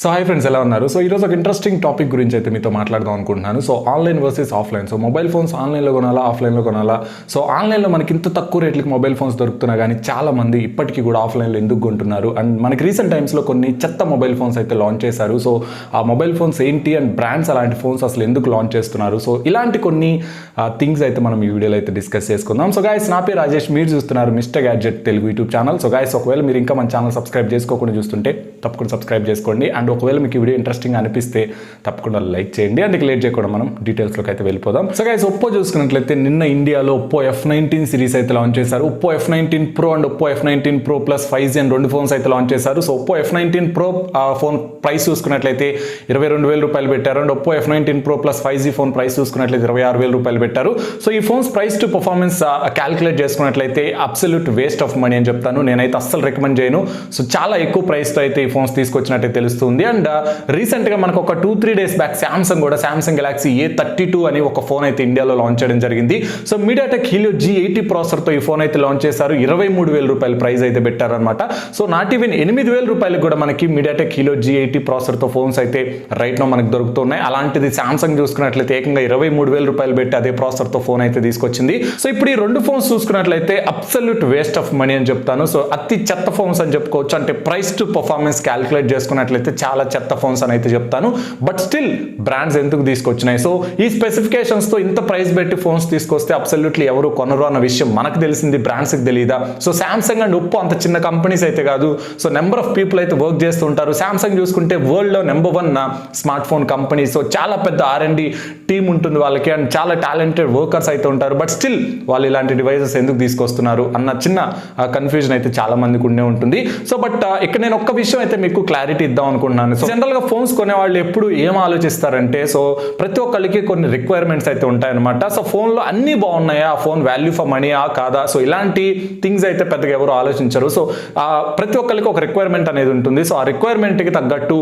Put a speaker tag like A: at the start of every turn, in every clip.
A: So hi friends, ఎలా ఉన్నారు? So ఈరోజు ఒక ఇంట్రెస్టింగ్ టాపిక్ గురించి అయితే మీతో మాట్లాడదాం అనుకుంటున్నాను. So online versus offline. So mobile phones ఆన్లైన్లో కొనాలా, ఆఫ్లైన్లో కొనాలా? సో ఆన్లైన్లో మనకి ఇంత తక్కువ రేట్లకి మొబైల్ ఫోన్స్ దొరుకుతున్నా కానీ చాలా మంది ఇప్పటికీ కూడా ఆఫ్లైన్లో ఎందుకు కొంటున్నారు? అండ్ మనకి రీసెంట్ టైమ్స్లో కొన్ని చెత్త మొబైల్ ఫోన్స్ అయితే లాంచ్ చేశారు. సో ఆ మొబైల్ ఫోన్స్ ఏంటి అండ్ బ్రాండ్స్ అలాంటి ఫోన్స్ అసలు ఎందుకు లాంచ్ చేస్తున్నారు? సో ఇలాంటి కొన్ని థింగ్స్ అయితే మనం ఈ వీడియోలో అయితే డిస్కస్ చేసుకుందాం. సో గాయస్, నా పేరు రాజేష్, మీరు చూస్తున్నారు mister gadget Telugu YouTube channel. So guys, ఒకవేళ మీరు ఇంకా మన ఛానల్ సబ్స్క్రైబ్ చేసుకోకుండా చూస్తుంటే తప్పకుండా సబ్స్క్రైబ్ చేసుకోండి. అండ్ ఒకవేళ మీకు ఈ వీడియో ఇంట్రెస్టింగ్ అనిపిస్తే తప్పకుండా లైక్ చేయండి. అండ్ లేట్ చేయకుండా మనం డీటెయిల్స్లోకి అయితే వెళ్ళిపోదాం. సో గైస్, ఒప్పో చూసుకున్నట్లయితే నిన్న ఇండియాలో ఒప్పో F19 సిరీస్ అయితే లాంచ్ చేశారు. Oppo F19 Pro and Oppo F19 Pro Plus 5G అని రెండు ఫోన్స్ అయితే లాంచ్ చేశారు. So Oppo F19 Pro phone price చూసుకున్నట్లయితే 22,000 రూపాయలు పెట్టారు. And Oppo F19 Pro Plus 5G phone price చూసుకున్నట్లయితే 26,000 రూపాయలు పెట్టారు. సో ఈ phones price to performance calculate చేసుకున్నట్లయితే అబ్సల్యూట్ వేస్ట్ ఆఫ్ మనీ అని చెప్తాను. నేనైతే అస్సలు రికమెండ్ చేయను. సో చాలా ఎక్కువ ప్రైస్తో అయితే ఈ ఫోన్స్ తీసుకొచ్చినట్టే తెలుస్తుంది. అండ్ రీసెంట్గా మనకు ఒక 2-3 days back Samsung Galaxy A32 అని ఒక ఫోన్ అయితే ఇండియాలో లాంచ్ చేయడం జరిగింది. సో మీడియాటెక్ హీలియో G80 ప్రాసెసర్తో ఈ ఫోన్ అయితే లాంచ్ చేశారు. 23,000 రూపాయలు ప్రైస్ అయితే పెట్టారనమాట. సో నాట్ ఈవెన్ 8,000 రూపాయలకు కూడా మనకి మీడియాటెక్ హీలియో G80 ప్రాసెసర్తో ఫోన్స్ అయితే రైట్ నో మనకు దొరుకుతున్నాయి. అలాంటిది సామ్సంగ్ చూసుకున్నట్లయితే ఏకంగా 23,000 రూపాయలు పెట్టి అదే ప్రాసెసర్తో ఫోన్ అయితే తీసుకొచ్చింది. సో ఇప్పుడు ఈ రెండు ఫోన్స్ చూసుకున్నట్లయితే అబ్సల్యూట్ వేస్ట్ ఆఫ్ మనీ అని చెప్తాను. సో అతి చెత్త ఫోన్స్ అని చెప్పుకోవచ్చు. అంటే ప్రైస్ టు పర్ఫార్మెన్స్ క్యాలిక్యులేట్ చేసుకున్నట్లయితే చాలా చెత్త ఫోన్స్ అని అయితే చెప్తాను. బట్ స్టిల్ బ్రాండ్స్ ఎందుకు తీసుకొచ్చినాయి? సో ఈ స్పెసిఫికేషన్స్తో ఇంత ప్రైస్ పెట్టి ఫోన్స్ తీసుకొస్తే అబ్సల్యూట్లీ ఎవరు కొనరు అన్న విషయం మనకు తెలిసింది, బ్రాండ్స్కి తెలియదా? సో సామ్సంగ్ అండ్ ఒప్పో అంత చిన్న కంపెనీస్ అయితే కాదు. సో నెంబర్ ఆఫ్ పీపుల్ అయితే వర్క్ చేస్తూ ఉంటారు. సామ్సంగ్ చూసుకుంటే వరల్డ్లో number 1 smart phone company. So చాలా పెద్ద R&D టీమ్ ఉంటుంది వాళ్ళకి, అండ్ చాలా టాలెంటెడ్ వర్కర్స్ అయితే ఉంటారు. బట్ స్టిల్ వాళ్ళు ఇలాంటి డివైసెస్ ఎందుకు తీసుకొస్తున్నారు అన్న చిన్న కన్ఫ్యూజన్ అయితే చాలా మందికి ఉండే ఉంటుంది. సో బట్ ఇక్కడ నేను ఒక్క విషయం అయితే మీకు క్లారిటీ ఇద్దాం అనుకుంటున్నాను. సో జనరల్గా ఫోన్స్ కొనేవాళ్ళు ఎప్పుడు ఏం ఆలోచిస్తారంటే, సో ప్రతి ఒక్కరికి కొన్ని రిక్వైర్మెంట్స్ అయితే ఉంటాయన్నమాట. సో ఫోన్లో అన్నీ బాగున్నాయా, ఆ ఫోన్ వాల్యూ ఫర్ మనీయా కాదా? సో ఇలాంటి థింగ్స్ అయితే పెద్దగా ఎవరు ఆలోచించరు. సో ప్రతి ఒక్కరికి ఒక రిక్వైర్మెంట్ అనేది ఉంటుంది. సో ఆ రిక్వైర్మెంట్కి తగ్గట్టు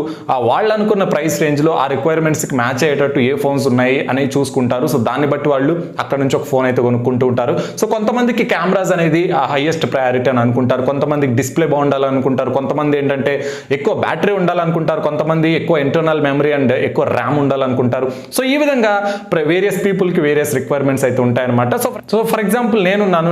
A: వాళ్ళు అనుకున్న ప్రైస్ రేంజ్లో ఆ రిక్వైర్మెంట్స్కి మ్యాచ్ అయ్యేటట్టు ఏ ఫోన్స్ ఉన్నాయి అని చూసుకుంటారు. సో దాన్ని బట్టి వాళ్ళు అక్కడ నుంచి ఒక ఫోన్ అయితే కొనుక్కుంటూ ఉంటారు. సో కొంతమందికి కెమెరాస్ అనేది హైయెస్ట్ ప్రయారిటీ అని అనుకుంటారు, కొంతమందికి డిస్ప్లే బాగుండాలనుకుంటారు, కొంతమంది ఏంటంటే ఎక్కువ బ్యాటరీ ఉండాలనుకుంటారు, కొంతమంది ఎక్కువ ఇంటర్నల్ మెమరీ అండ్ ఎక్కువ ర్యామ్ ఉండాలనుకుంటారు. సో ఈ విధంగా వేరియస్ పీపుల్కి వేరియస్ రిక్వైర్మెంట్స్ అయితే ఉంటాయన్నమాట. సో ఫర్ ఎగ్జాంపుల్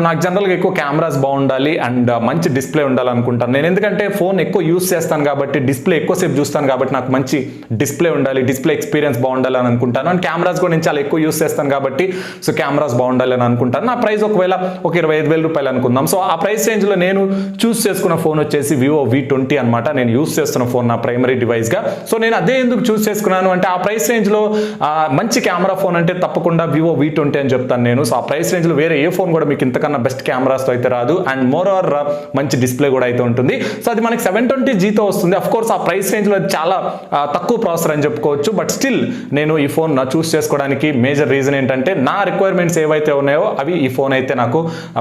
A: నాకు జనరల్గా ఎక్కువ కెమెరాస్ బాగుండాలి అండ్ మంచి డిస్ప్లే ఉండాలనుకుంటాను. నేను ఎందుకంటే ఫోన్ ఎక్కువ యూస్ చేస్తాను కాబట్టి, డిస్ప్లే ఎక్కువసేపు చూస్తాను కాబట్టి నాకు మంచి డిస్ప్లే ఉండాలి, డిస్ప్లే ఎక్స్పీరియన్స్ బాగుండాలి అని అనుకుంటాను. అండ్ కెమెరాస్ కూడా నేను చాలా ఎక్కువ యూస్ చేస్తాను కాబట్టి సో కెమెరాస్ బాగుండాలి అని అనుకుంటాను. నా ప్రైస్ ఒకవేళ ఒక 25,000 రూపాయలు అనుకుందాం. సో ఆ ప్రైస్ రేంజ్లో నేను చూస్ చేసుకున్న ఫోన్ వచ్చేసి Vivo V20 అనమాట. నేను యూస్ చేస్తున్న ఫోన్ నా ప్రైమరీ డివైస్గా. సో నేను అదే ఎందుకు చూస్ చేసుకున్నాను అంటే, ఆ ప్రైస్ రేంజ్లో మంచి కెమెరా ఫోన్ అంటే తప్పకుండా Vivo V20 అని చెప్తాను నేను. సో ఆ ప్రైస్ రేంజ్లో వేరే ఏ ఫోన్ కూడా మీకు ఇంతకన్నా బెస్ట్ కెమెరాస్తో అయితే రాదు. అండ్ మోర్ ఆర్ మంచి డిస్ప్లే కూడా అయితే ఉంటుంది. సో అది మనకి 720Gతో వస్తుంది. అఫ్ కోర్స్ ఆ ప్రైస్ రేంజ్లో చాలా తక్కువ ప్రాసెసర్ అని చెప్పుకోవచ్చు. బట్ స్టిల్ నేను ఈ ఫోన్ చూస్ చేసుకోవడానికి మేజర్ రీజన్ ఏంటంటే, నా రిక్వైర్మెంట్స్ ఏవైతే ఉన్నాయో అవి ఈ ఫోన్ అయితే నాకు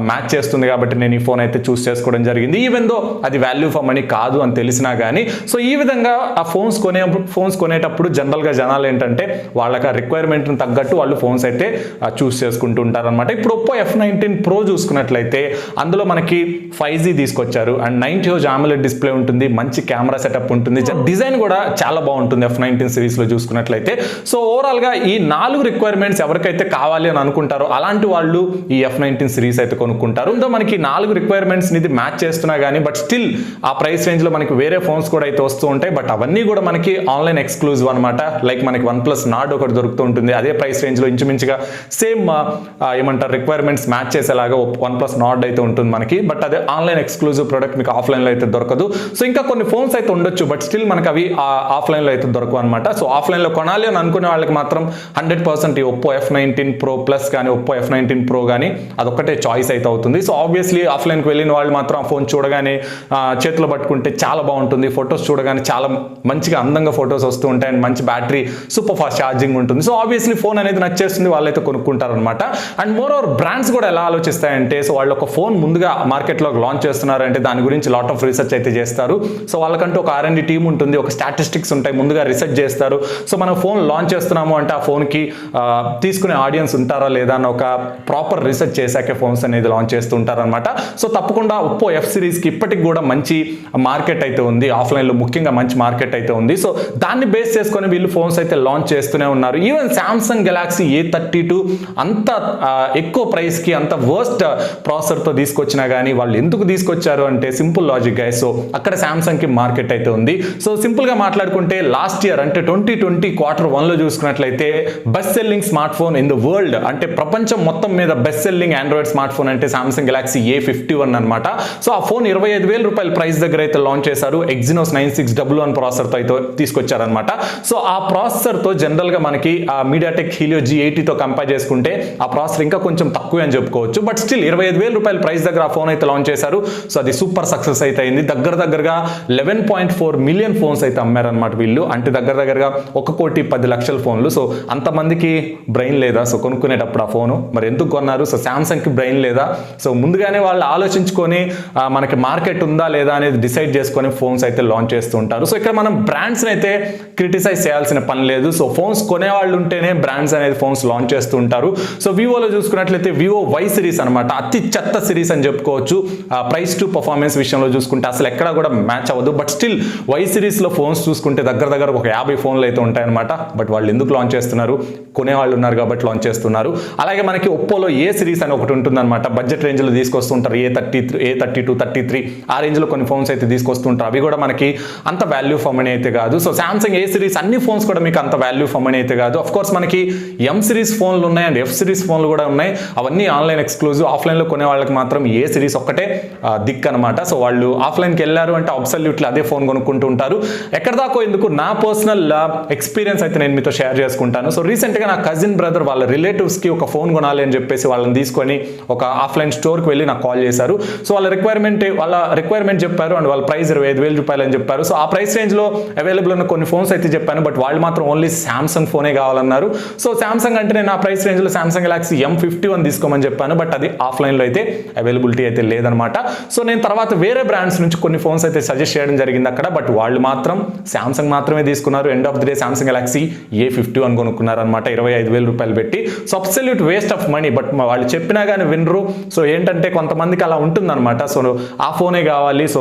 A: మ్యాచ్ చేస్తుంది కాబట్టి నేను ఈ ఫోన్ అయితే చూస్ చేసుకోవడం జరిగింది. ఈవెన్ దో అది వాల్యూ ఫర్ మనీ కాదు అని తెలిసినా కానీ. సో ఈ విధంగా ఆ ఫోన్స్ కొనేటప్పుడు జనరల్గా జనాలు ఏంటంటే వాళ్ళకి ఆ రిక్వైర్మెంట్ని తగ్గట్టు వాళ్ళు ఫోన్స్ అయితే చూస్ చేసుకుంటూ ఉంటారనమాట. ఇప్పుడు ఒప్పో F19 Pro చూసుకున్నట్లయితే అందులో మనకి 5G తీసుకొచ్చారు అండ్ 90Hz AMOLED డిస్ప్లే ఉంటుంది, మంచి కెమెరా సెటప్ ఉంటుంది, డిజైన్ కూడా చాలా బాగుంటుంది F19 సిరీస్లో చూసుకున్నట్లయితే. సో ఓవరాల్గా ఈ 4 రిక్వైర్మెంట్స్ ఎవరికైతే కావాలి అని అనుకుంటారో అలాంటి వాళ్ళు ఈ F19 సిరీస్ అయితే కొనుక్కుంటారు. ఇందులో మనకి 4 రిక్వైర్మెంట్స్ ఇది మ్యాచ్ చేస్తున్నా కానీ బట్ స్టిల్ ఆ ప్రైస్ రేంజ్లో మనకి వేరే ఫోన్స్ కూడా అయితే వస్తూ ఉంటాయి. బట్ అవన్నీ కూడా మనకి ఆన్లైన్ ఎక్స్క్లూజివ్ అనమాట. లైక్ మనకి OnePlus Nord ఒకటి దొరుకుతూ ఉంటుంది, అదే ప్రైస్ రేంజ్లో ఇంచుమించుగా సేమ్ ఏమంటారు రిక్వైర్మెంట్స్ మ్యాచ్ చేసేలాగా OnePlus Nord అయితే ఉంటుంది మనకి. బట్ అదే ఆన్లైన్ ఎక్స్క్లూజివ్ ప్రోడక్ట్ మీకు ఆఫ్లైన్లో అయితే దొరకదు. సో ఇంకా కొన్ని ఫోన్స్ అయితే ఉండొచ్చు బట్ స్టిల్ మనకి అవి ఆఫ్లైన్లో అయితే దొరకవు అనమాట. సో ఆఫ్లైన్లో కొనాలి అని అనుకునే వాళ్ళకి మాత్రం 100% ఈ ఒప్పో F19 Pro Plus కానీ ఒప్పో F19 Pro కానీ అదొక్కటే చాయిస్ అయితే అవుతుంది. సో ఆబ్వియస్లీ ఆఫ్లైన్కి వెళ్ళిన వాళ్ళు మాత్రం ఆ ఫోన్ చూడగానే చేతిలో పట్టుకుంటే చాలా బాగుంటుంది, ఫొటోస్ చూడగానే చాలా మంచిగా అందంగా ఫొటోస్ వస్తూ ఉంటాయి అండ్ మంచి బ్యాటరీ, సూపర్ ఫాస్ట్ ఛార్జింగ్ ఉంటుంది. సో ఆబ్వియస్లీ ఫోన్ అనేది నచ్చేస్తుంది, వాళ్ళైతే కొనుక్కుంటారు అనమాట. అండ్ మోర్ ఓవర్ బ్రాండ్స్ కూడా ఎలా ఆలోచిస్తాయంటే, సో వాళ్ళు ఒక ఫోన్ ముందుగా మార్కెట్లో లాంచ్ చేస్తున్నారంటే దాని గురించి లాట్ ఆఫ్ రీసెర్చ్ అయితే చేస్తారు. సో వాళ్ళకంటూ ఒక R&D టీమ్ ఉంటుంది, ఒక స్టాటిస్టిక్స్ ఉంటాయి, ముందుగా రీసెర్చ్ చేస్తారు. సో మనం ఫోన్ లాంచ్ చేస్తున్నాము అంటే ఆ ఫోన్కి తీసుకునే ఆడియన్స్ ఉంటారా లేదా అని ఒక ప్రాపర్ రీసెర్చ్ చేశాకే ఫోన్స్ అనేది లాంచ్ చేస్తూ ఉంటారనమాట. సో తప్పకుండా ఒప్పో F సిరీస్కి ఇప్పటికి కూడా మంచి మార్కెట్ అయితే ఉంది, ఆఫ్లైన్లో ముఖ్యంగా మంచి మార్కెట్ అయితే ఉంది. సో దాన్ని బేస్ చేసుకొని వీళ్ళు ఫోన్స్ అయితే లాంచ్ చేస్తూనే ఉన్నారు. ఈవెన్ సామ్సంగ్ గెలాక్సీ A32 అంత ఎక్కువ ప్రైస్కి అంత వర్స్ట్ ప్రాసెసర్తో తీసుకొచ్చినా కానీ వాళ్ళు ఎందుకు తీసుకొచ్చారు అంటే సింపుల్ లాజిక్ గైస్. సో అక్కడ సామ్సంగ్కి మార్కెట్ అయితే ఉంది. సో సింపుల్గా మాట్లాడుకుంటే లాస్ట్ ఇయర్ అంటే 2020 Q1లో చూసుకున్నట్లయితే best selling smart phone in the world అంటే ప్రపంచం మొత్తం మీద best selling Android smart phone అంటే సామ్సంగ్ గెలాక్సీ A51 అనమాట. సో ఆ ఫోన్ 25,000 రూపాయల ప్రైస్ దగ్గర అయితే లాంచ్ చేశారు. Exynos 9611 ప్రాసెసర్తో అయితే తీసుకొచ్చారనమాట. సో ఆ ప్రాసెసర్తో జనరల్గా మనకి మీడియాటెక్ హీలియో G80తో కంపేర్ చేసుకుంటే ఆ ప్రాసెసర్ ఇంకా కొంచెం తక్కువే అని చెప్పుకోవచ్చు. బట్ స్టిల్ 25,000 రూపాయల ప్రైస్ దగ్గర ఆ ఫోన్ అయితే లాంచ్ చేశారు. సో అది సూపర్ సక్సెస్ అయితే అయింది. దగ్గరగా 11.4 మిలియన్ ఫోన్స్ అయితే అమ్మారనమాట వీళ్ళు. అంటే దగ్గరగా 1,10,00,000 ఫోన్లు. సో అంతమందికి బ్రెయిన్ లేదా సో కొనుక్కునేటప్పుడు ఆ ఫోను మరి ఎందుకు కొన్నారు? సో సామ్సంగ్కి బ్రెయిన్ లేదా? సో ముందుగానే వాళ్ళు ఆలోచించుకొని మనకి మార్కెట్ ఉందా లేదా అనేది డిసైడ్ చేసుకొని ఫోన్స్ అయితే లాంచ్ చేస్తూ ఉంటారు. సో ఇక్కడ మనం బ్రాండ్స్ని అయితే క్రిటిసైజ్ చేయాల్సిన పని లేదు. సో ఫోన్స్ కొనేవాళ్ళు ఉంటేనే బ్రాండ్స్ అనేది ఫోన్స్ లాంచ్ చేస్తూ ఉంటారు. సో వివోలో చూసుకున్నట్లయితే వివో వై సిరీస్ అనమాట, అతి చెత్త సిరీస్ అని చెప్పుకోవచ్చు. ప్రైస్ టు పర్ఫార్మెన్స్ విషయంలో చూసుకుంటే అసలు ఎక్కడ కూడా మ్యాచ్ అవ్వదు. బట్ స్టిల్ వై సిరీస్లో ఫోన్స్ చూసుకుంటే దగ్గర ఒక 50 ఫోన్లు అయితే ఉంటాయన్నమాట. బట్ వాళ్ళు ఎందుకు లాంచ్ చేస్తున్నారు? కొనేవాళ్ళు ఉన్నారు కాబట్టి లాంచ్ చేస్తున్నారు. అలాగే మనకి ఒప్పోలో ఏ సిరీస్ అని ఒకటి ఉంటుందన్నమాట. బడ్జెట్ రేంజ్లో తీసుకొస్తుంటారు. A32, 33 ఆ రేంజ్లో కొన్ని ఫోన్స్ అయితే తీసుకొస్తుంటారు. అవి కూడా మనకి అంత వాల్యూ ఫర్ మనీ అయితే కాదు. సో సామ్సంగ్ ఏ సిరీస్ అన్ని ఫోన్స్ కూడా మీకు అంత వాల్యూ ఫర్ మనీ అయితే కాదు. ఆఫ్ కోర్స్ మనకి M సిరీస్ ఫోన్లు ఉన్నాయి అండ్ F సిరీస్ ఫోన్లు కూడా ఉన్నాయి. అవన్నీ ఆన్లైన్ ఎక్స్క్లూజివ్. ఆఫ్లైన్లో కొనే వాళ్ళకి మాత్రం ఏ సిరీస్ ఒక్కటే దిక్కు అనమాట. సో వాళ్ళు ఆఫ్లైన్కి వెళ్ళారు అంటే అబ్సల్యూట్లీ అదే ఫోన్ కొనుక్కుంటూ ఉంటారు. ఎక్కడ దాకా ఎందుకు నా పర్సనల్ ఎక్స్పీరియన్స్ అయితే నేను మీతో షేర్ చేసుకుంటాను. సో రీసెంట్గా నా కజిన్ బ్రదర్ వాళ్ళ రిలేటివ్స్కి ఒక ఫోన్ కొనాలి అని చెప్పేసి వాళ్ళని తీసుకొని ఒక ఆఫ్లైన్ స్టోర్కి వెళ్ళి నాకు కాల్ చేశారు. సో వాళ్ళ రిక్వైర్మెంట్ చెప్పారు అండ్ వాళ్ళ ప్రైస్ 25,000 రూపాయలు అని చెప్పారు. సో ఆ ప్రైస్ రేంజ్లో అవైలబుల్ ఉన్న కొన్ని ఫోన్స్ అయితే చెప్పాను. బట్ వాళ్ళు మాత్రం ఓన్లీ సామ్సంగ్ ఫోనే కావాలన్నారు. సో సామ్సంగ్ అంటే నేను ఆ ప్రైస్ రేంజ్లో సామ్సంగ్ గెలాక్సీ M51 తీసుకోమని చెప్పాను. బట్ అది ఆఫ్లైన్లో అయితే అవైలబిలిటీ అయితే లేదనమాట. సో నేను తర్వాత వేరే బ్రాండ్స్ నుంచి కొన్ని ఫోన్స్ అయితే సజెస్ట్ చేయడం జరిగింది అక్కడ. బట్ వాళ్ళు మాత్రం సామ్సంగ్ మాత్రమే తీసుకున్నారు. End of the day Samsung Galaxy A51 కొనుక్కున్నారు అనమాట 25,000 రూపాయలు పెట్టి. So absolute waste of money. But వాళ్ళు చెప్పినా కానీ వినరు. సో ఏంటంటే కొంతమందికి అలా ఉంటుందన్నమాట. సో ఆ ఫోనే కావాలి, సో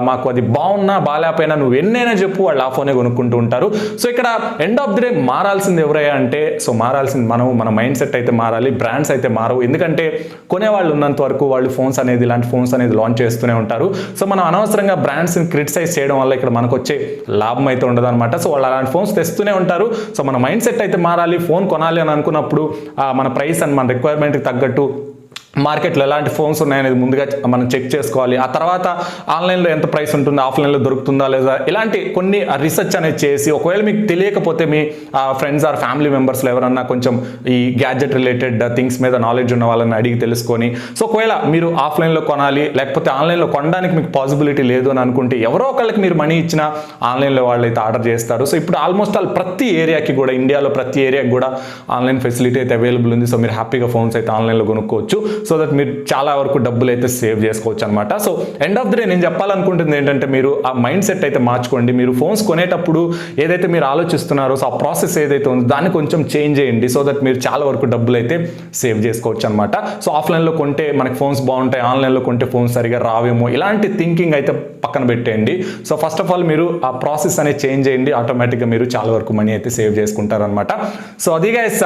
A: మాకు అది బాగున్నా బాగాలేకపోయినా నువ్వు ఎన్నైనా చెప్పు, వాళ్ళు ఆ ఫోనే కొనుక్కుంటూ ఉంటారు. సో ఇక్కడ ఎండ్ ఆఫ్ ది డే మారాల్సింది ఎవరయ్యా అంటే సో మారాల్సింది మన మైండ్ సెట్ అయితే మారాలి. బ్రాండ్స్ అయితే మారవు. ఎందుకంటే కొనేవాళ్ళు ఉన్నంత వరకు వాళ్ళు ఫోన్స్ అనేది ఇలాంటి ఫోన్స్ అనేది లాంచ్ చేస్తూనే ఉంటారు. సో మనం అనవసరంగా బ్రాండ్స్ని క్రిటిసైజ్ చేయడం వల్ల ఇక్కడ మనకు వచ్చే లాభం అయితే ఉండదు అనమాట. సో వాళ్ళు అలాంటి ఫోన్స్ తెస్తూనే ఉంటారు. సో మన మైండ్ సెట్ అయితే మారాలి. ఫోన్ కొనాలి అని అనుకున్నప్పుడు మన ప్రైస్ అండ్ మన రిక్వైర్మెంట్కి తగ్గట్టు మార్కెట్లో ఎలాంటి ఫోన్స్ ఉన్నాయనేది ముందుగా మనం చెక్ చేసుకోవాలి. ఆ తర్వాత ఆన్లైన్లో ఎంత ప్రైస్ ఉంటుంది, ఆఫ్లైన్లో దొరుకుతుందా లేదా, ఇలాంటి కొన్ని రీసెర్చ్ అనేది చేసి ఒకవేళ మీకు తెలియకపోతే మీ ఫ్రెండ్స్ ఆర్ ఫ్యామిలీ మెంబర్స్లో ఎవరన్నా కొంచెం ఈ గ్యాడ్జెట్ రిలేటెడ్ థింగ్స్ మీద నాలెడ్జ్ ఉన్న వాళ్ళని అడిగి తెలుసుకొని సో ఒకవేళ మీరు ఆఫ్లైన్లో కొనాలి లేకపోతే ఆన్లైన్లో కొనడానికి మీకు పాసిబిలిటీ లేదు అని అనుకుంటే ఎవరో ఒకళ్ళకి మీరు మనీ ఇచ్చినా ఆన్లైన్లో వాళ్ళు అయితే ఆర్డర్ చేస్తారు. సో ఇప్పుడు ఆల్మోస్ట్ ప్రతి ఏరియాకి కూడా ఇండియాలో ప్రతి ఏరియాకి కూడా ఆన్లైన్ ఫెసిలిటీ అయితే అవైలబుల్ ఉంది. సో మీరు హ్యాపీగా ఫోన్స్ అయితే ఆన్లైన్లో కొనుక్కోవచ్చు. సో దట్ మీరు చాలా వరకు డబ్బులు అయితే సేవ్ చేసుకోవచ్చు అనమాట. So end of the day నేను చెప్పాలనుకుంటుంది ఏంటంటే మీరు ఆ మైండ్ సెట్ అయితే మార్చుకోండి. మీరు ఫోన్స్ కొనేటప్పుడు ఏదైతే మీరు ఆలోచిస్తున్నారో సో ఆ ప్రాసెస్ ఏదైతే ఉందో దాన్ని కొంచెం చేంజ్ చేయండి. సో దట్ మీరు చాలా వరకు డబ్బులు అయితే సేవ్ చేసుకోవచ్చు అనమాట. సో ఆఫ్లైన్లో కొంటే మనకి ఫోన్స్ బాగుంటాయి, ఆన్లైన్లో కొంటే ఫోన్స్ సరిగా రావేమో ఇలాంటి థింకింగ్ అయితే పక్కన పెట్టేయండి. సో ఫస్ట్ ఆఫ్ ఆల్ మీరు ఆ ప్రాసెస్ అనేది చేంజ్ చేయండి. ఆటోమేటిక్గా మీరు చాలా వరకు మనీ అయితే సేవ్ చేసుకుంటారనమాట. సో అది గైస్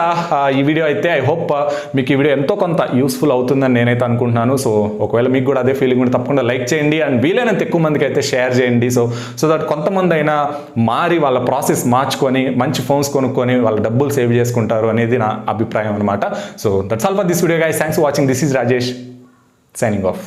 A: ఈ వీడియో అయితే ఐ హోప్ మీకు ఈ వీడియో ఎంతో కొంత యూస్ఫుల్ అవుతుందని నేనైతే అనుకుంటున్నాను. సో ఒకవేళ మీకు కూడా అదే ఫీలింగ్ ఉంటే తప్పకుండా లైక్ చేయండి అండ్ వీలైనంత ఎక్కువ మందికి అయితే షేర్ చేయండి. సో దట్ కొంతమంది అయినా మారి వాళ్ళ ప్రాసెస్ మార్చుకొని మంచి ఫోన్స్ కొనుక్కొని వాళ్ళ డబ్బులు సేవ్ చేసుకుంటారు అనేది నా అభిప్రాయం అనమాట. So that's all for this video guys. Thanks for watching. This is Rajesh signing off.